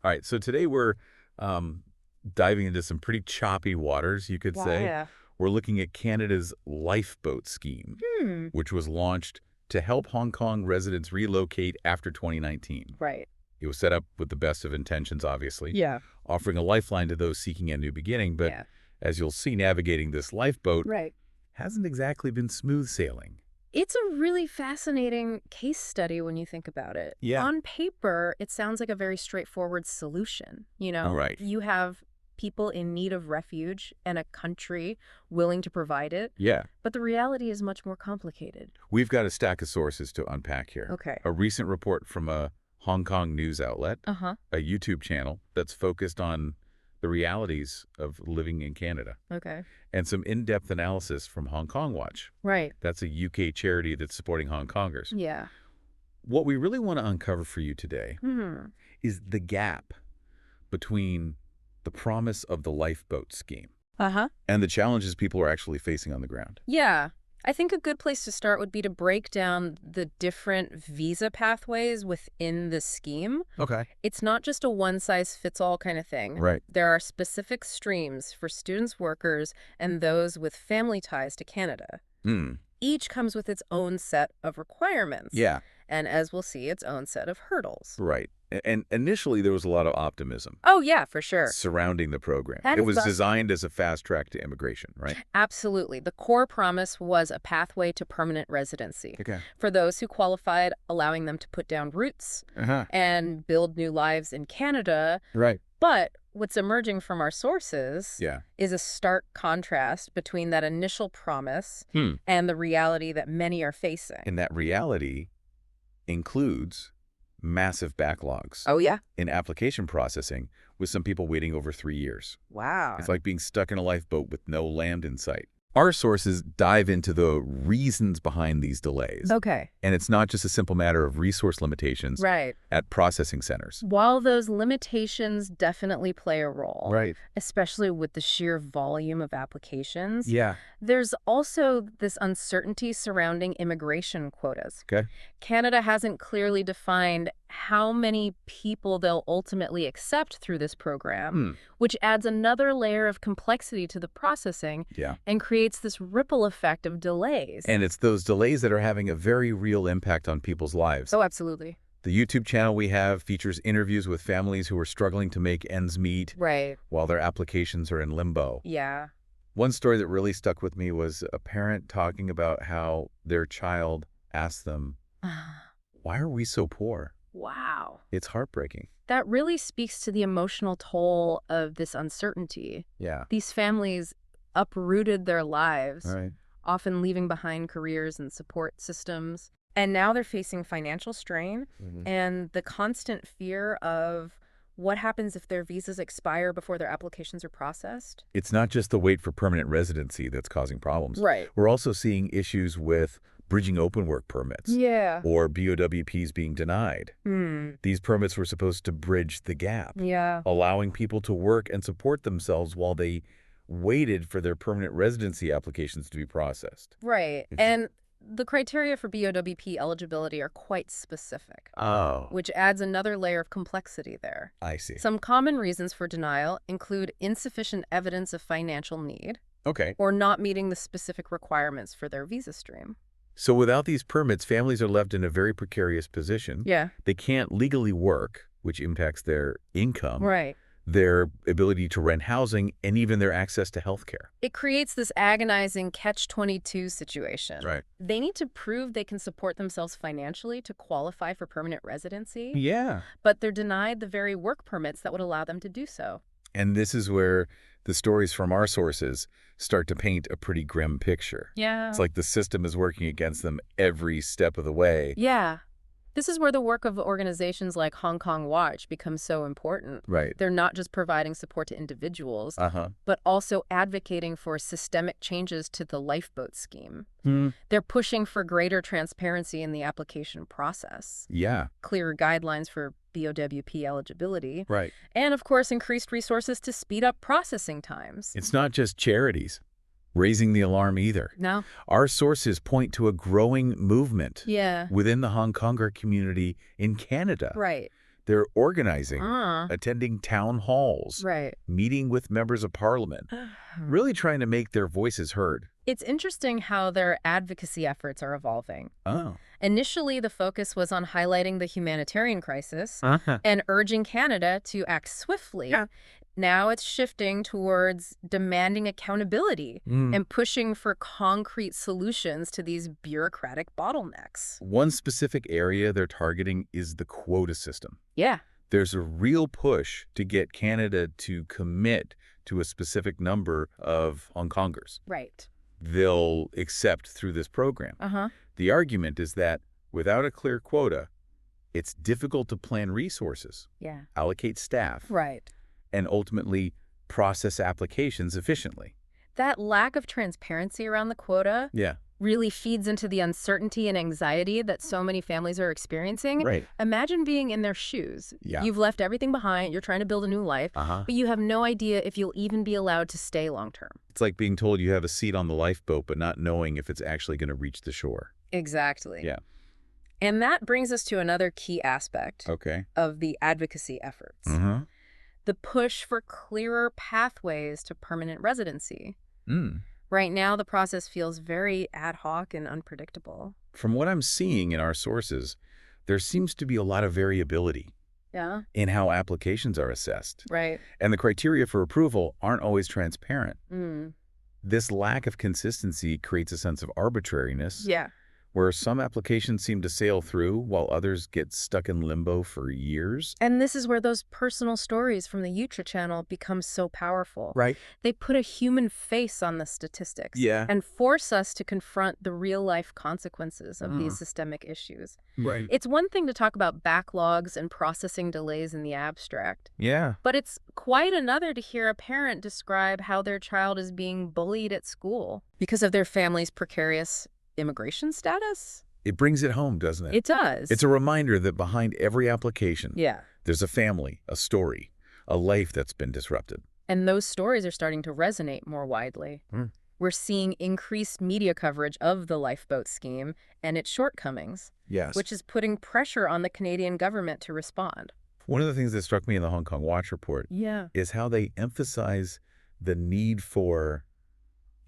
All right, so today we're diving into some pretty choppy waters, you could say. Yeah. We're looking at Canada's Lifeboat Scheme, Hmm. which was launched to help Hong Kong residents relocate after 2019. Right. It was set up with the best of intentions, obviously, Yeah. offering a lifeline to those seeking a new beginning. But Yeah. as you'll see, navigating this lifeboat Right. hasn't exactly been smooth sailing. It's a really fascinating case study when you think about it. Yeah. On paper, it sounds like a very straightforward solution. Right. You have people in need of refuge and a country willing to provide it. Yeah. But the reality is much more complicated. We've got a stack of sources to unpack here. Okay. A recent report from a Hong Kong news outlet, Uh-huh. a YouTube channel that's focused on the realities of living in Canada, Okay. and some in-depth analysis from Hong Kong Watch. Right. That's a UK charity that's supporting Hong Kongers. Yeah. What we really want to uncover for you today Hmm. is the gap between the promise of the lifeboat scheme Uh-huh. and the challenges people are actually facing on the ground. Yeah. I think a good place to start would be to break down the different visa pathways within the scheme. Okay. It's not just a one-size-fits-all kind of thing. Right. There are specific streams for students, workers, and those with family ties to Canada. Each comes with its own set of requirements. Yeah. And as we'll see, its own set of hurdles. Right. And initially, there was a lot of optimism Oh, yeah, for sure. surrounding the program. That It is was the- designed as a fast track to immigration, right? Absolutely. The core promise was a pathway to permanent residency. Okay. For those who qualified, allowing them to put down roots Uh-huh. and build new lives in Canada. Right. But what's emerging from our sources Yeah. is a stark contrast between that initial promise Hmm. and the reality that many are facing. And that reality includes massive backlogs Oh, yeah? in application processing, with some people waiting over 3 years. Wow. It's like being stuck in a lifeboat with no land in sight. Our sources dive into the reasons behind these delays. Okay. And it's not just a simple matter of resource limitations Right. at processing centers. While those limitations definitely play a role, Right. especially with the sheer volume of applications, Yeah. there's also this uncertainty surrounding immigration quotas. Okay. Canada hasn't clearly defined how many people they'll ultimately accept through this program, which adds another layer of complexity to the processing Yeah. and creates this ripple effect of delays. And it's those delays that are having a very real impact on people's lives. Oh, absolutely. The YouTube channel we have features interviews with families who are struggling to make ends meet Right. while their applications are in limbo. Yeah. One story that really stuck with me was a parent talking about how their child asked them, "Why are we so poor?" Wow. It's heartbreaking. That really speaks to the emotional toll of this uncertainty. Yeah. These families uprooted their lives, All right. often leaving behind careers and support systems. And now they're facing financial strain and the constant fear of what happens if their visas expire before their applications are processed. It's not just the wait for permanent residency that's causing problems. Right. We're also seeing issues with bridging open work permits Yeah. or BOWPs being denied. These permits were supposed to bridge the gap, Yeah. allowing people to work and support themselves while they waited for their permanent residency applications to be processed. Right. And the criteria for BOWP eligibility are quite specific, Oh, which adds another layer of complexity there. I see. Some common reasons for denial include insufficient evidence of financial need Okay. or not meeting the specific requirements for their visa stream. So without these permits, families are left in a very precarious position. Yeah. They can't legally work, which impacts their income, Right. their ability to rent housing, and even their access to health care. It creates this agonizing catch-22 situation. Right. They need to prove they can support themselves financially to qualify for permanent residency, Yeah. but they're denied the very work permits that would allow them to do so. And this is where the stories from our sources start to paint a pretty grim picture. Yeah. It's like the system is working against them every step of the way. Yeah. This is where the work of organizations like Hong Kong Watch becomes so important. Right. They're not just providing support to individuals, Uh-huh. but also advocating for systemic changes to the lifeboat scheme. They're pushing for greater transparency in the application process, Yeah. clearer guidelines for BOWP eligibility, Right. and of course increased resources to speed up processing times. It's not just charities raising the alarm either. No? Our sources point to a growing movement Yeah. within the Hong Konger community in Canada. Right. They're organizing, Uh, attending town halls, right. meeting with members of parliament, really trying to make their voices heard. It's interesting how their advocacy efforts are evolving. Oh. Initially, the focus was on highlighting the humanitarian crisis Uh-huh. and urging Canada to act swiftly. Yeah. Now it's shifting towards demanding accountability Mm. and pushing for concrete solutions to these bureaucratic bottlenecks. One specific area they're targeting is the quota system. Yeah. There's a real push to get Canada to commit to a specific number of Hongkongers Right. they'll accept through this program. Uh-huh. The argument is that without a clear quota, it's difficult to plan resources, Yeah. allocate staff, Right. and ultimately process applications efficiently. That lack of transparency around the quota Yeah. really feeds into the uncertainty and anxiety that so many families are experiencing. Right. Imagine being in their shoes. Yeah. You've left everything behind, you're trying to build a new life, Uh-huh. but you have no idea if you'll even be allowed to stay long term. It's like being told you have a seat on the lifeboat, but not knowing if it's actually going to reach the shore. Exactly. Yeah. And that brings us to another key aspect Okay. of the advocacy efforts. Mm-hmm. The push for clearer pathways to permanent residency. Mm. Right now, the process feels very ad hoc and unpredictable. From what I'm seeing in our sources, there seems to be a lot of variability Yeah. in how applications are assessed. Right. And the criteria for approval aren't always transparent. Mm. This lack of consistency creates a sense of arbitrariness, Yeah. where some applications seem to sail through while others get stuck in limbo for years. And this is where those personal stories from the Yutra channel become so powerful. Right. They put a human face on the statistics Yeah. and force us to confront the real-life consequences of these systemic issues. Right. It's one thing to talk about backlogs and processing delays in the abstract, Yeah. but it's quite another to hear a parent describe how their child is being bullied at school because of their family's precarious immigration status. It brings it home, doesn't it? It does. It's a reminder that behind every application, Yeah. there's a family, a story, a life that's been disrupted. And those stories are starting to resonate more widely. Mm. We're seeing increased media coverage of the Lifeboat Scheme and its shortcomings, Yes. which is putting pressure on the Canadian government to respond. One of the things that struck me in the Hong Kong Watch report Yeah. is how they emphasize the need for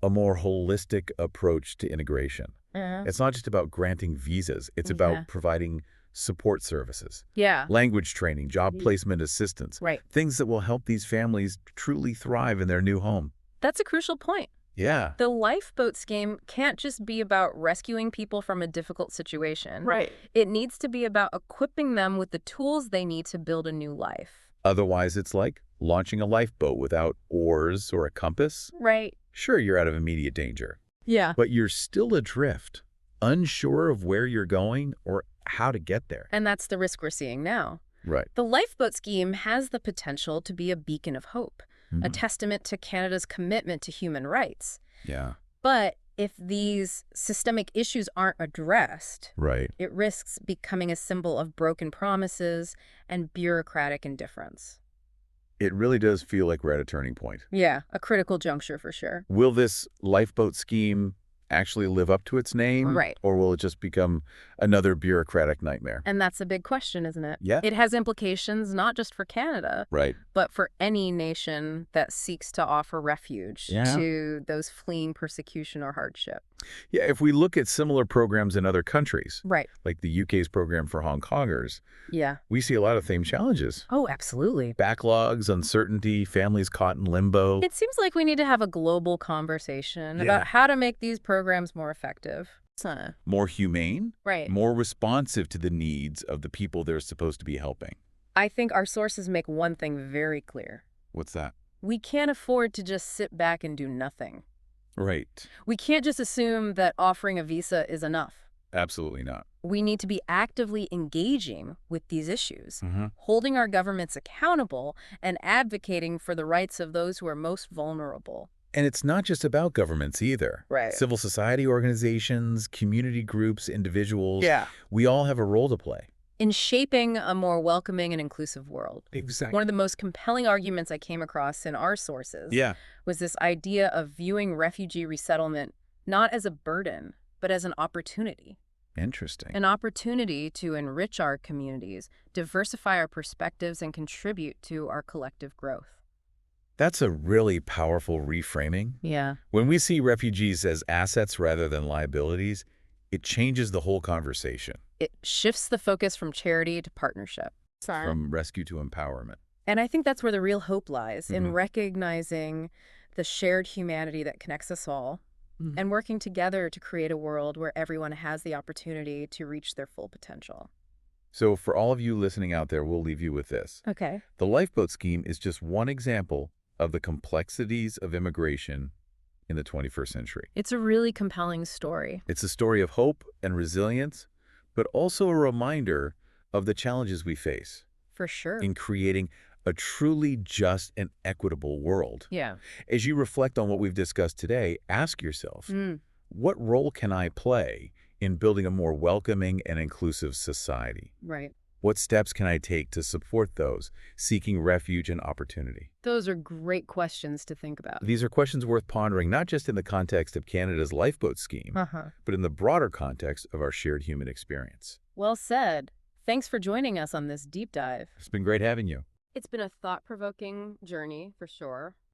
a more holistic approach to integration. It's not just about granting visas. It's Yeah. about providing support services, Yeah. language training, job placement assistance, Right. things that will help these families truly thrive in their new home. That's a crucial point. Yeah. The Lifeboat Scheme can't just be about rescuing people from a difficult situation. Right. It needs to be about equipping them with the tools they need to build a new life. Otherwise, it's like launching a lifeboat without oars or a compass. Right. Sure, you're out of immediate danger, Yeah. but you're still adrift, unsure of where you're going or how to get there. And that's the risk we're seeing now. Right. The Lifeboat Scheme has the potential to be a beacon of hope, a Mhm. testament to Canada's commitment to human rights. Yeah. But if these systemic issues aren't addressed, Right. it risks becoming a symbol of broken promises and bureaucratic indifference. It really does feel like we're at a turning point. Yeah, a critical juncture for sure. Will this lifeboat scheme actually live up to its name? Right. Or will it just become another bureaucratic nightmare? And that's a big question, isn't it? Yeah. It has implications not just for Canada, Right. but for any nation that seeks to offer refuge Yeah. to those fleeing persecution or hardship. Yeah, if we look at similar programs in other countries, Right. like the UK's program for Hongkongers, Yeah. we see a lot of same challenges. Oh, absolutely. Backlogs, uncertainty, families caught in limbo. It seems like we need to have a global conversation Yeah. about how to make these programs more effective. More humane, Right. more responsive to the needs of the people they're supposed to be helping. I think our sources make one thing very clear. What's that? We can't afford to just sit back and do nothing. Right. We can't just assume that offering a visa is enough. Absolutely not. We need to be actively engaging with these issues, Mm-hmm. holding our governments accountable, and advocating for the rights of those who are most vulnerable. And it's not just about governments either. Right. Civil society organizations, community groups, individuals. Yeah. We all have a role to play. In shaping a more welcoming and inclusive world. Exactly. One of the most compelling arguments I came across in our sources Yeah. was this idea of viewing refugee resettlement not as a burden, but as an opportunity. Interesting. An opportunity to enrich our communities, diversify our perspectives, and contribute to our collective growth. That's a really powerful reframing. Yeah. When we see refugees as assets rather than liabilities, it changes the whole conversation, It shifts the focus from charity to partnership. from rescue to empowerment. And I think that's where the real hope lies, in Mhm. recognizing the shared humanity that connects us all and working together to create a world where everyone has the opportunity to reach their full potential. So for all of you listening out there, we'll leave you with this. Okay. The Lifeboat Scheme is just one example of the complexities of immigration in the 21st century. It's a really compelling story. It's a story of hope and resilience, but also a reminder of the challenges we face For sure. in creating a truly just and equitable world. Yeah. As you reflect on what we've discussed today, ask yourself, what role can I play in building a more welcoming and inclusive society? Right. What steps can I take to support those seeking refuge and opportunity? Those are great questions to think about. These are questions worth pondering not just in the context of Canada's Lifeboat Scheme, but in the broader context of our shared human experience. Well said. Thanks for joining us on this deep dive. It's been great having you. It's been a thought-provoking journey, for sure.